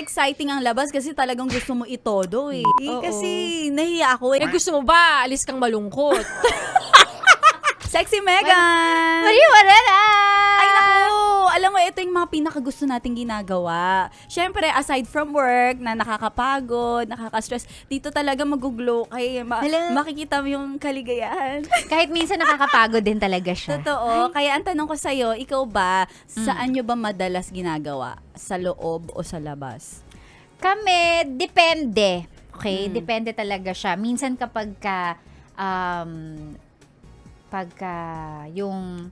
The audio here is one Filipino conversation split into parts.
exciting ang labas kasi talagang gusto mo itodo eh. Oo. Kasi nahiya ako eh. Gusto mo ba, alis kang malungkot? Sexy Megan! Wala na! Ay naku! Alam mo, ito yung mga pinakagusto nating ginagawa. Siyempre, aside from work, na nakakapagod, nakaka-stress, dito talaga mag-glow kay makikita mo yung kaligayahan. Kahit minsan nakakapagod din talaga siya. Totoo. Kaya ang tanong ko sa'yo, ikaw ba, saan nyo ba madalas ginagawa? Sa loob o sa labas? Kami, depende. Okay? Depende talaga siya. Minsan pagka yung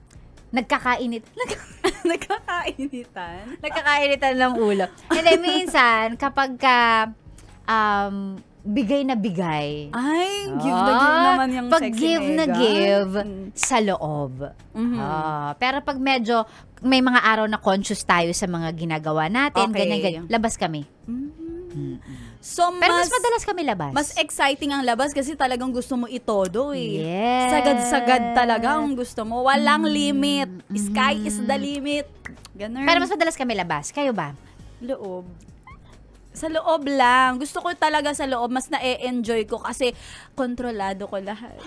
nagkakainit. Nagkakainitan? Nagkakainitan ng ulo. Hindi, minsan, kapag bigay na bigay. Ay, give na give naman yung pag Sexy give na Megan. give sa loob. Pero pag medyo may mga araw na conscious tayo sa mga ginagawa natin, Okay. ganyan, labas kami. So, Pero mas madalas kami labas. mas exciting ang labas kasi talagang gusto mo itodo eh. Yes. Sagad-sagad talaga ang gusto mo. Walang limit. Sky is the limit. Ganun. Pero mas madalas kami labas. Kayo ba? loob. Sa loob lang. Gusto ko talaga sa loob. Mas na-e-enjoy ko kasi kontrolado ko lahat.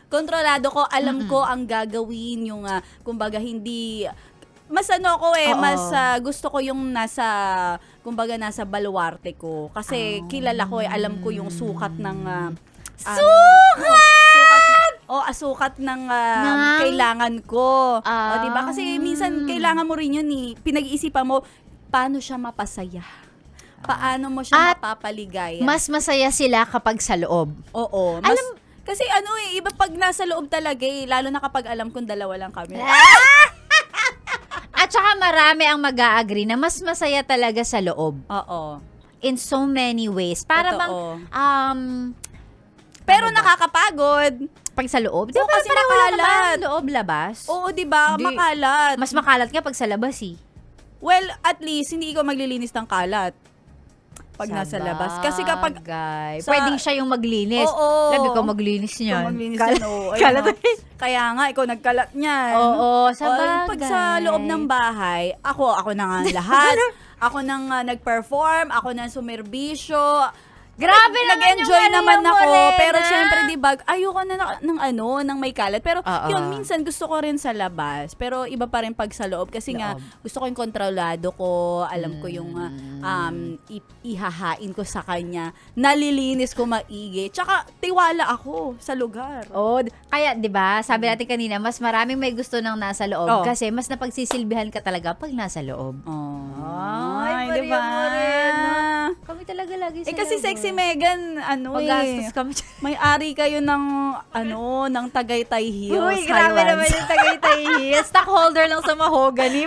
Kontrolado ko. Alam ko ang gagawin. Yung, kumbaga, hindi... Mas ano ko eh, Oo. mas gusto ko yung nasa, kumbaga nasa baluarte ko. Kasi kilala ko eh, alam ko yung sukat ng... sukat! Sukat ng kailangan ko. Diba? Kasi minsan kailangan mo rin yun eh. Pinag-iisipan mo, paano siya mapasaya? Paano mo siya At mapapaligaya? Mas masaya sila kapag sa loob. Oo. Kasi ano eh, iba pag nasa loob talaga eh. Lalo na kapag alam kong dalawa lang kami. At saka marami ang mag-a-agree na mas masaya talaga sa loob. Oo. In so many ways. Para Totoo. bang, Pero nakakapagod. pag sa loob, Oo, kasi pareho lang makalat. naman, loob, labas. Oo, di ba? Hindi. Makalat. Mas makalat nga pag sa labas eh. Well, at least, hindi ikaw maglilinis ng kalat. Pag nasa labas. Kasi kapag... Sabagay. sa- Pwedeng siya yung maglinis. Oo. Labi ko maglinis niyan. Ikaw maglinis Kalat- yan, oo. Ayun, kalat- no? Kaya nga, ikaw nagkalat niyan. Oo, O, sabagay. pag sa loob ng bahay, ako na nga lahat. Ako nang nag-perform, ako nang sumerbisyo. Grabe naman Nag-enjoy yung naman ano, ako. Morena. Pero syempre, di ba, ayoko na ng may kalat. Pero Oo. yun, minsan gusto ko rin sa labas. Pero iba pa rin pag sa loob. Kasi nga, gusto ko yung kontrolado ko. Alam ko yung ihahain ko sa kanya. Nalilinis ko maigi. Tsaka, tiwala ako sa lugar. Oh, kaya 'di ba? Sabi natin kanina, mas maraming may gusto ng nasa loob Oh. kasi mas napagsisilbihan ka talaga pag nasa loob. Ay, di ba? Kami talaga lagi sa Kasi loob. Sexy Megan, Magastos kami. may-ari kayo ng, ng Tagaytay Hills Uy, grabe Highlands. naman yung Tagaytay Hills. Stockholder lang sa mahogany.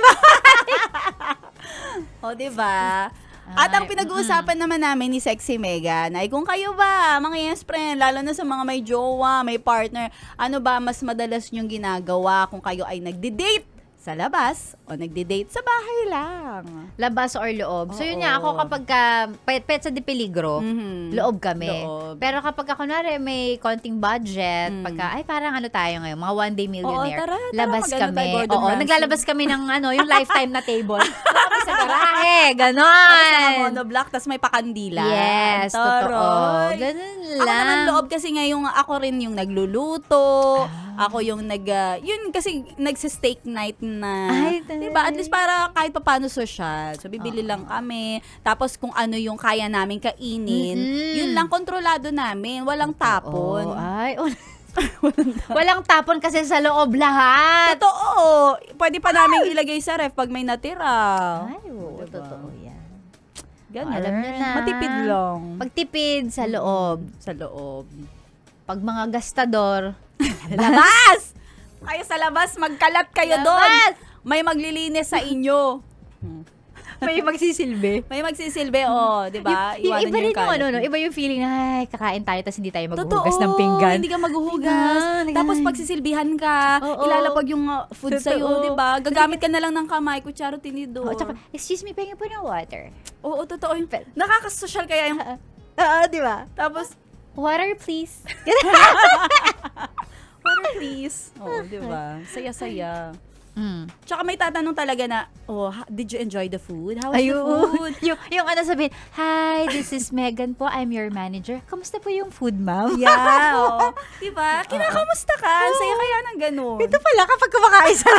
O, di ba? At ang pinag-uusapan naman namin ni Sexy Megan ay kung kayo ba, mga yes friend, lalo na sa mga may jowa, may partner, ano ba mas madalas nyong ginagawa kung kayo ay nagdi-date sa labas o nagdi-date sa bahay lang? Labas or loob. So, yun Oo. nga, ako kapag pet sa de peligro, loob kami. Loob. Pero kapag kunwari may konting budget, pagka, ay parang ano tayo ngayon, mga one day millionaire. tara, labas mag-ano kami. tayo, Gordon Oo, Ramsay. naglalabas kami ng yung lifetime na table. Kami sa garahe, Tapos ganon. mga monoblock, tapos may pakandila. Yes, totoo. Taroy. Ganun Ako lang. naman loob kasi nga yung ako rin yung nagluluto. Ako yung yun kasi nagsi-steak night na. Ay, diba? At least para kahit paano social. So, bibili lang kami. Tapos kung ano yung kaya namin kainin, yun lang kontrolado namin. Walang tapon. Oo, ay, walang tapon kasi sa loob lahat. Totoo. Pwede pa namin ilagay sa ref pag may natira. Ay, oo, Diba? totoo yan. Ganun. Alam nyo na. Matipid lang. Pagtipid sa loob. Sa loob. Pag mga gastador, Labas! Kayo sa labas, magkalat kayo doon. Labas! May maglilinis sa inyo. may magsisilbi. May magsisilbi, di ba? Yung Iwanan iba niyo rin yung yung kalat. iba yung feeling na, ay, kakain tayo tapos hindi tayo Totoo, maghuhugas ng pinggan. hindi ka maghuhugas. Diba? Tapos pagsisilbihan ka, Oo. ilalapag yung food Totoo. sa'yo, di ba? Gagamit ka na lang ng kamay, kutsaro, tinidor. Oh, tsaka, excuse me, pahingin po ng water. Oo, totoo. Nakakasosyal kaya yung... Oo, di ba? Tapos, Water, please. water please. Oo, di ba? Saya-saya. Tsaka may tatanong talaga na, did you enjoy the food? How was the Ayun. food? yung ano sabihin, hi, this is Megan po, I'm your manager. Kamusta po yung food, ma'am? Yeah, oo. Diba? Kinakamusta ka? Ang saya kaya ng ganun. Ito pala kapag kumakain sa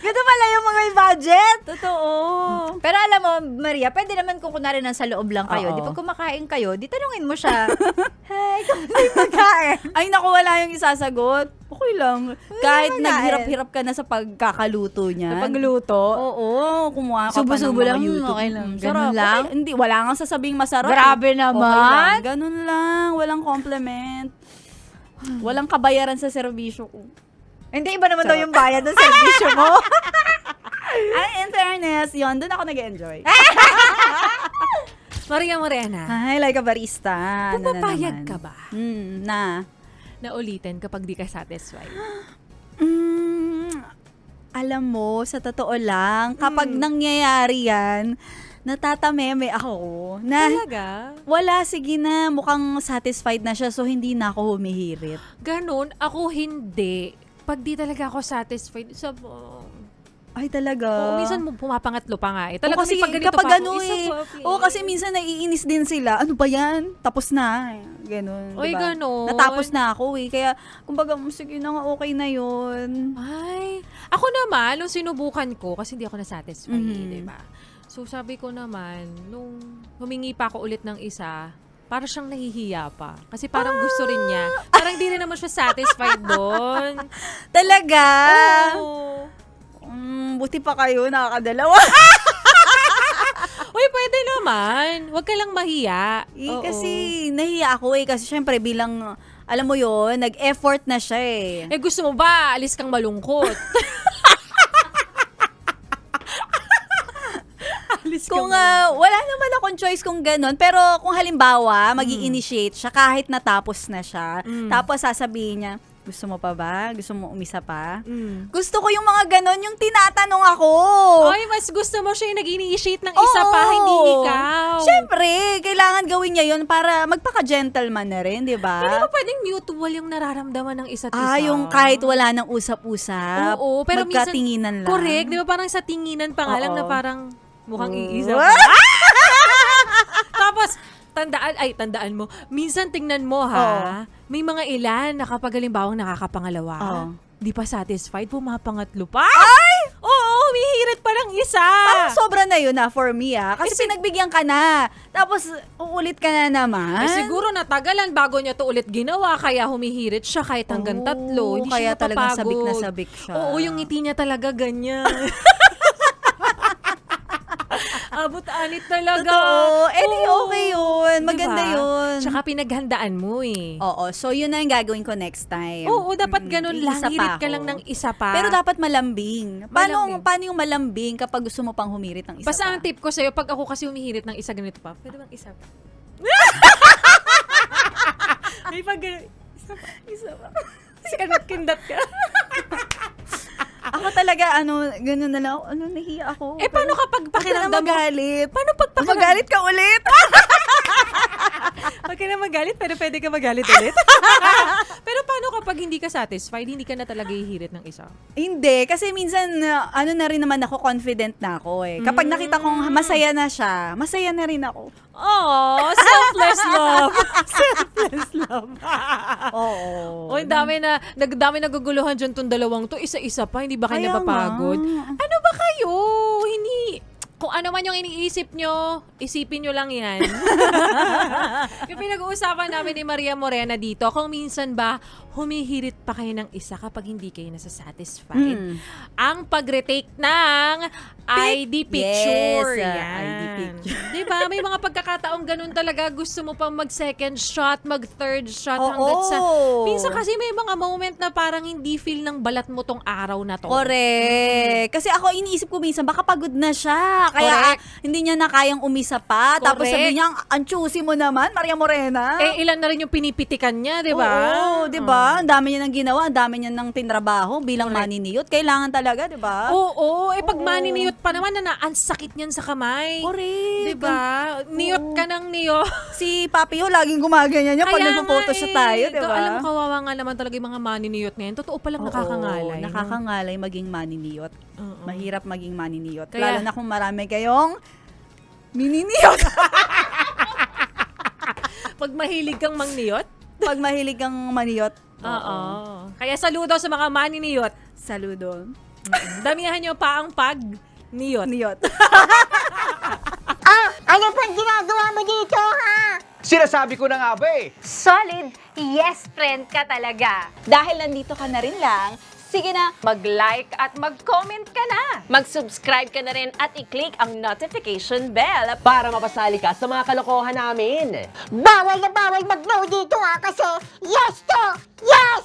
Ganito pala yung mga may budget. Totoo. Pero alam mo, Maria, pwede naman kung kunwari nasa loob lang kayo. Oo. Di ba kumakain kayo, di tanungin mo siya, hi, kamusta yung pagkain? Ay, naku, wala yung isasagot. Okay lang. Kahit pagkain. naghirap-hirap ka na sa pagkakaluto niya. Sa pagluto? Oo, kumuha ka Subo-subo pa ng mga lang, YouTube. okay lang. Sarap. Ganun lang? Okay, hindi, wala nga sasabing masarap. Grabe Okay naman. lang. Ganun lang. Walang compliment. Walang kabayaran sa serbisyo ko. Hindi, iba naman daw yung bayad ng servisyo mo. Ay, in fairness, yun, doon ako nag-enjoy. Maria Morena, Ay, like a barista. pumapayag ka ba Na. na ulitin kapag di ka satisfied? Alam mo, sa totoo lang, kapag nangyayari yan, natatameme ako. Na, Talaga? wala, sige na, mukhang satisfied na siya, so hindi na ako humihirit. Ganun, ako hindi. Pag di talaga ako satisfied, Ay, talaga. Oo, minsan pumapangatlo pa nga eh. Oo, Talaga kasi may pag ganito kapag pa ano ako, isa eh. pa, please. Oo, kasi minsan naiinis din sila. Ano ba yan? Tapos na. Ganun. Oy, diba? ganun. Natapos na ako eh. Kaya, kumbaga, sige na nga, okay na yun. Ay, ako naman, nung sinubukan ko, kasi hindi ako nasatisfied, di ba? So, sabi ko naman, nung humingi pa ako ulit ng isa, para siyang nahihiya pa. Kasi parang gusto rin niya. Parang di rin naman siya satisfied doon. Talaga? Oo. Buti pa kayo, nakakadalawa. Uy, pwede naman. Huwag ka lang mahiya. Oo. Kasi nahiya ako eh. Kasi syempre bilang, alam mo yon, nag-effort na siya eh. Eh, gusto mo ba, alis kang malungkot? Alis Kung malungkot. wala naman akong choice kung ganun, pero kung halimbawa, mag-i-initiate siya kahit natapos na siya, tapos sasabihin niya, gusto mo pa ba? Gusto mo umisa pa? Gusto ko yung mga ganun, yung tinatanong ako. Ay, mas gusto mo siya yung nag-initiate ng isa pa, hindi ikaw. Siyempre, kailangan gawin niya yun para magpaka-gentleman na rin, di ba? Hindi ba pwedeng mutual yung nararamdaman ng isa't isa? Yung kahit wala nang usap-usap, Oo, pero minsan, magkatinginan lang. correct, di ba parang sa tinginan pa nga lang na parang mukhang iisa What? pa. Tapos, tandaan mo, minsan tingnan mo ha, may mga ilan na kapag halimbawang nakakapangalawa, di pa satisfied, pumapangatlo pa. Ay! Oo, humihirit pa ng isa. Parang sobra na yun for me Kasi pinagbigyan ka na. Tapos, uulit ka na naman. Eh, siguro natagalan bago niya to ulit ginawa, kaya humihirit siya kahit hanggang tatlo. Hindi kaya siya talagang napapagod. sabik na sabik siya. Oo, yung ngiti niya talaga ganyan. Abot-anit talaga. Totoo. Di Oo. okay yun. Maganda Diba? yun. Tsaka pinaghandaan mo eh. Oo, so yun na yung gagawin ko next time. Oo, dapat ganun lang. Isa pa Hirit ka ako. lang ng isa pa. Pero dapat malambing. Malambing. Paano yung malambing kapag gusto mo pang humirit ng isa Basta pa? ang tip ko sa'yo, pag ako kasi humihirit ng isa ganito pa, pwede bang isa pa? May pag Isa pa. kindat ka. Ako talaga, ganun na lang. Nahiya ako. Eh, paano kapag Huwag ka na pakiramdam mo? magalit. Paano pag pakiramdam? Magalit ka ulit. Huwag ka na magalit, pero pwede ka magalit ulit. Pero paano kapag hindi ka satisfied, hindi ka na talaga hihirit ng isa? Hindi, kasi minsan, na rin naman ako, confident na ako eh. Kapag nakita kong masaya na siya, masaya na rin ako. Oh, selfless love. Selfless love. Oo. O, dami naguguluhan dyan tong dalawang to. Isa-isa pa, hindi ba kayo Kaya napapagod? nga. Ano ba kayo? Hindi. Kung ano man yung iniisip nyo, isipin nyo lang yan. Yung pinag-uusapan namin ni Maria Morena dito, kung minsan ba humihirit pa kayo ng isa kapag hindi kayo nasa-satisfied. Ang pag-retake ng ID picture. Yes, Yan. ID picture. Diba? May mga pagkakataong ganun talaga. Gusto mo pang mag-second shot, mag-third shot Oo. hanggang sa... Minsan kasi may mga moment na parang hindi feel ng balat mo tong araw na to. Correct. Kasi ako iniisip ko minsan, baka pagod na siya. Kaya kaya Correct. hindi niya na kayang umisa pa. Tapos Correct. sabi niya, ang choosy mo naman, Maria Morena. Ilan na rin yung pinipitikan niya, di ba? Oo, di ba? Ang dami niya nang ginawa, ang dami niya nang tinrabaho bilang maniniyot. Kailangan talaga, di ba? Oo, pag Oo. maniniyot pa naman ang sakit niyan sa kamay. Correct. Di ba? Niyot ka ng niyot. Si Papi Ho, laging gumaganyan niya pag nagpo-photoshoot tayo, di ba? Alam mo, kawawa nga naman talaga yung mga maniniyot ngayon. Totoo palang nakakangalay. Oo, nakakangalay maging maniniyot. Oo. Mahirap maging maniniyot. Kaya- Lalo na kung marami kayong mininiyot. Pag mahilig kang mangniyot. Pag mahilig kang maniyot. Oo. Kaya saludo sa mga maniniyot. Saludo. Damihan nyo pa ang pag-niyot. Niyot. Ano pang ginagawa mo dito, ha? Sinasabi ko na nga ba eh. Solid yes friend ka talaga. Dahil nandito ka na rin lang, sige na, Mag-like at mag-comment ka na. Mag-subscribe ka na rin at i-click ang notification bell. Para mapasali ka sa mga kalokohan namin. Bawal na bawal mag-no dito, ha? Kasi yes to yes!